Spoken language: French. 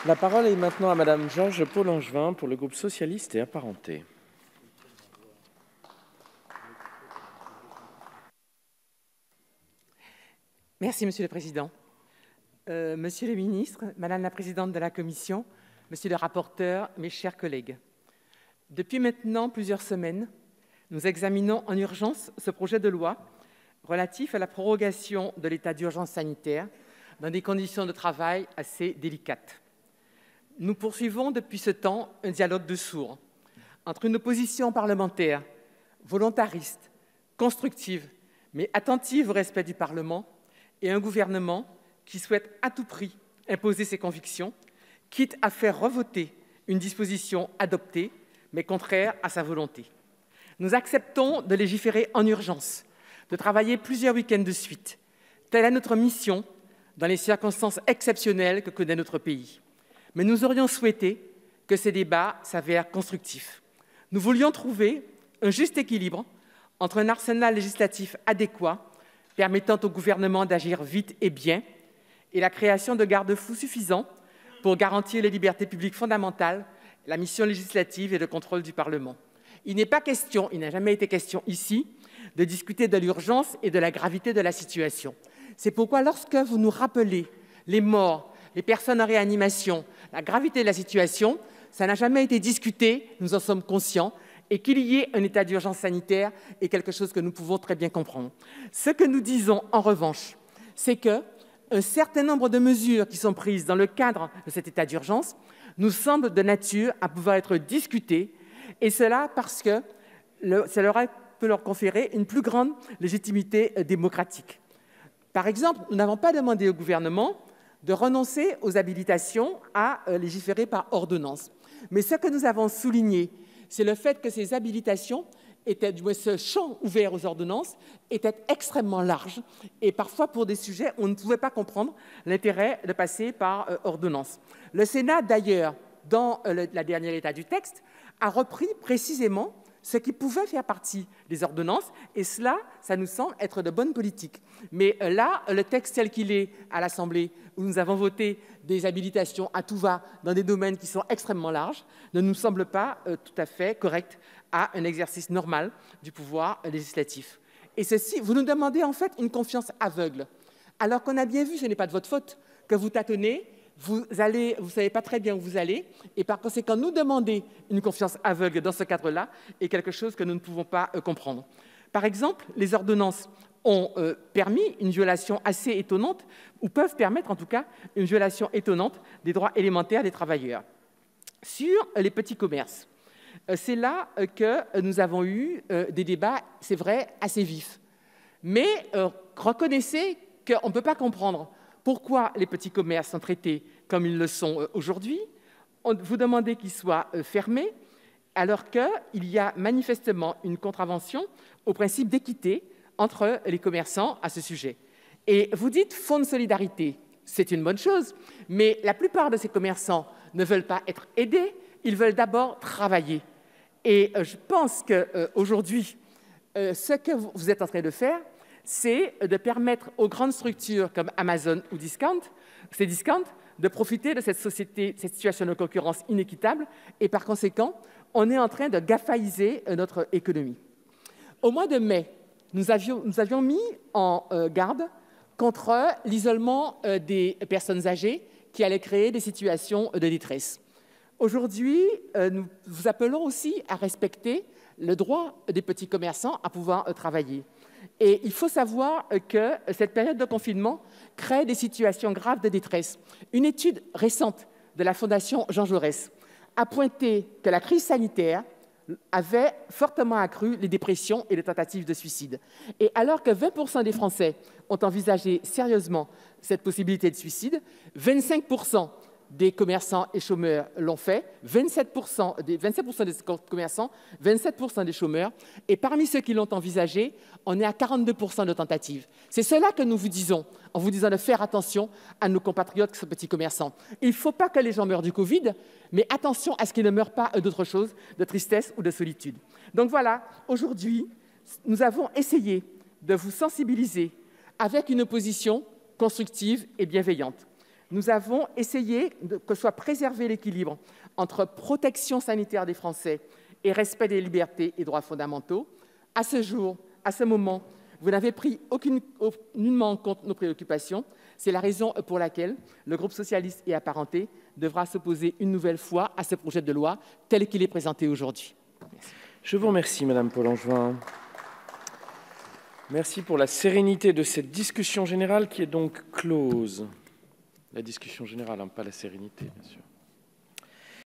La parole est maintenant à Madame Georges Paul-Langevin pour le groupe socialiste et apparenté. Merci, Monsieur le Président. Monsieur le Ministre, Madame la Présidente de la Commission, Monsieur le rapporteur, mes chers collègues. Depuis maintenant plusieurs semaines, nous examinons en urgence ce projet de loi relatif à la prorogation de l'état d'urgence sanitaire dans des conditions de travail assez délicates. Nous poursuivons depuis ce temps un dialogue de sourds entre une opposition parlementaire volontariste, constructive, mais attentive au respect du Parlement, et un gouvernement qui souhaite à tout prix imposer ses convictions, quitte à faire revoter une disposition adoptée, mais contraire à sa volonté. Nous acceptons de légiférer en urgence, de travailler plusieurs week-ends de suite. Telle est notre mission dans les circonstances exceptionnelles que connaît notre pays. Mais nous aurions souhaité que ces débats s'avèrent constructifs. Nous voulions trouver un juste équilibre entre un arsenal législatif adéquat permettant au gouvernement d'agir vite et bien et la création de garde-fous suffisants pour garantir les libertés publiques fondamentales, la mission législative et le contrôle du Parlement. Il n'est pas question, il n'a jamais été question ici, de discuter de l'urgence et de la gravité de la situation. C'est pourquoi lorsque vous nous rappelez les morts, les personnes en réanimation, la gravité de la situation, ça n'a jamais été discuté, nous en sommes conscients, et qu'il y ait un état d'urgence sanitaire est quelque chose que nous pouvons très bien comprendre. Ce que nous disons en revanche, c'est qu'un certain nombre de mesures qui sont prises dans le cadre de cet état d'urgence nous semblent de nature à pouvoir être discutées, et cela parce que cela peut leur conférer une plus grande légitimité démocratique. Par exemple, nous n'avons pas demandé au gouvernement de renoncer aux habilitations à légiférer par ordonnance. Mais ce que nous avons souligné, c'est le fait que ces habilitations étaient, du moins ce champ ouvert aux ordonnances, était extrêmement large et parfois pour des sujets où on ne pouvait pas comprendre l'intérêt de passer par ordonnance. Le Sénat, d'ailleurs, dans la dernière état du texte, a repris précisément ce qui pouvait faire partie des ordonnances, et cela, ça nous semble être de bonne politique. Mais là, le texte tel qu'il est à l'Assemblée, où nous avons voté des habilitations à tout va dans des domaines qui sont extrêmement larges, ne nous semble pas tout à fait correct à un exercice normal du pouvoir législatif. Et ceci, vous nous demandez en fait une confiance aveugle, alors qu'on a bien vu, ce n'est pas de votre faute, que vous tâtonnez, vous ne savez pas très bien où vous allez, et par conséquent, nous demander une confiance aveugle dans ce cadre-là est quelque chose que nous ne pouvons pas comprendre. Par exemple, les ordonnances ont permis une violation assez étonnante, ou peuvent permettre en tout cas une violation étonnante des droits élémentaires des travailleurs. Sur les petits commerces, c'est là que nous avons eu des débats, c'est vrai, assez vifs. Mais reconnaissez qu'on ne peut pas comprendre pourquoi les petits commerces sont traités comme ils le sont aujourd'hui. Vous demandez qu'ils soient fermés, alors qu'il y a manifestement une contravention au principe d'équité entre les commerçants à ce sujet. Et vous dites fonds de solidarité, c'est une bonne chose, mais la plupart de ces commerçants ne veulent pas être aidés, ils veulent d'abord travailler. Et je pense qu'aujourd'hui, ce que vous êtes en train de faire, c'est de permettre aux grandes structures comme Amazon ou Discount, de profiter de cette situation de concurrence inéquitable, et par conséquent, on est en train de gafaïser notre économie. Au mois de mai, nous avions mis en garde contre l'isolement des personnes âgées qui allait créer des situations de détresse. Aujourd'hui, nous vous appelons aussi à respecter le droit des petits commerçants à pouvoir travailler. Et il faut savoir que cette période de confinement crée des situations graves de détresse. Une étude récente de la Fondation Jean Jaurès a pointé que la crise sanitaire avait fortement accru les dépressions et les tentatives de suicide. Et alors que 20% des Français ont envisagé sérieusement cette possibilité de suicide, 25% des commerçants et chômeurs l'ont fait, 27% des commerçants, 27% des chômeurs, et parmi ceux qui l'ont envisagé, on est à 42% de tentatives. C'est cela que nous vous disons, en vous disant de faire attention à nos compatriotes qui sont petits commerçants. Il ne faut pas que les gens meurent du Covid, mais attention à ce qu'ils ne meurent pas d'autre chose, de tristesse ou de solitude. Donc voilà, aujourd'hui, nous avons essayé de vous sensibiliser avec une opposition constructive et bienveillante. Nous avons essayé que soit préservé l'équilibre entre protection sanitaire des Français et respect des libertés et droits fondamentaux. À ce jour, à ce moment, vous n'avez pris aucunement en compte nos préoccupations. C'est la raison pour laquelle le groupe socialiste et apparenté devra s'opposer une nouvelle fois à ce projet de loi tel qu'il est présenté aujourd'hui. Merci. Je vous remercie, Madame Paul-Langevin. Merci pour la sérénité de cette discussion générale qui est donc close. La discussion générale, hein, pas la sérénité, bien sûr.